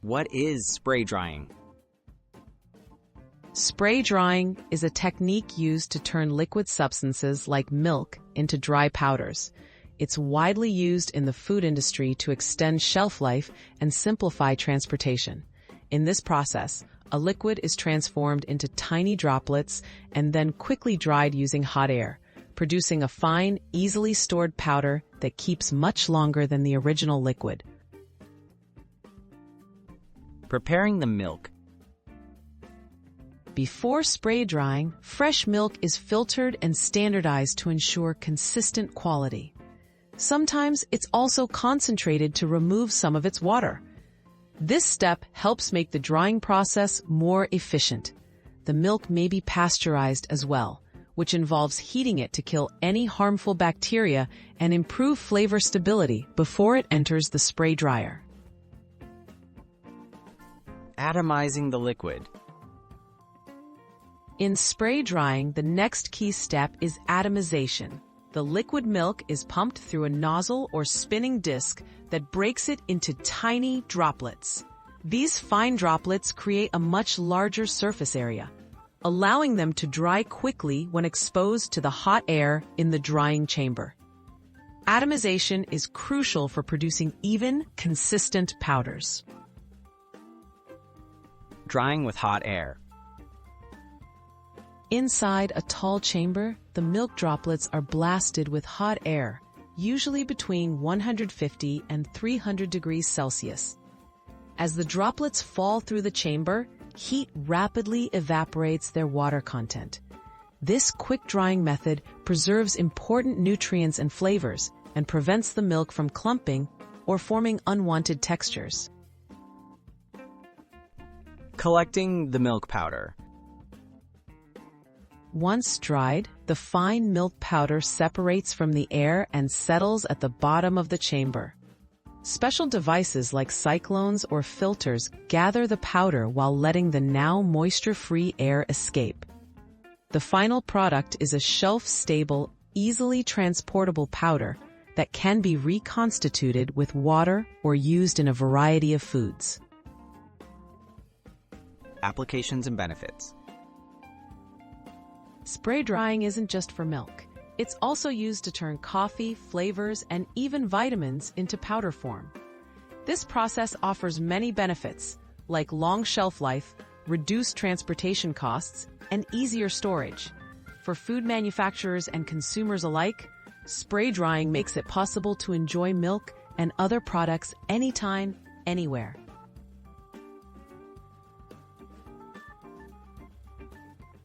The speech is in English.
What is spray drying? Spray drying is a technique used to turn liquid substances like milk into dry powders. It's widely used in the food industry to extend shelf life and simplify transportation. In this process, a liquid is transformed into tiny droplets and then quickly dried using hot air, producing a fine, easily stored powder that keeps much longer than the original liquid. Preparing the milk. Before spray drying, fresh milk is filtered and standardized to ensure consistent quality. Sometimes it's also concentrated to remove some of its water. This step helps make the drying process more efficient. The milk may be pasteurized as well, which involves heating it to kill any harmful bacteria and improve flavor stability before it enters the spray dryer. Atomizing the liquid. In spray drying, the next key step is atomization. The liquid milk is pumped through a nozzle or spinning disc that breaks it into tiny droplets. These fine droplets create a much larger surface area, allowing them to dry quickly when exposed to the hot air in the drying chamber. Atomization is crucial for producing even, consistent powders. Drying with hot air. Inside a tall chamber, the milk droplets are blasted with hot air, usually between 150 and 300 degrees Celsius. As the droplets fall through the chamber, heat rapidly evaporates their water content. This quick drying method preserves important nutrients and flavors and prevents the milk from clumping or forming unwanted textures. Collecting the milk powder. Once dried, the fine milk powder separates from the air and settles at the bottom of the chamber. Special devices like cyclones or filters gather the powder while letting the now moisture-free air escape. The final product is a shelf-stable, easily transportable powder that can be reconstituted with water or used in a variety of foods. Applications and benefits. Spray drying isn't just for milk. It's also used to turn coffee, flavors, and even vitamins into powder form. This process offers many benefits, like long shelf life, reduced transportation costs, and easier storage. For food manufacturers and consumers alike, spray drying makes it possible to enjoy milk and other products anytime, anywhere.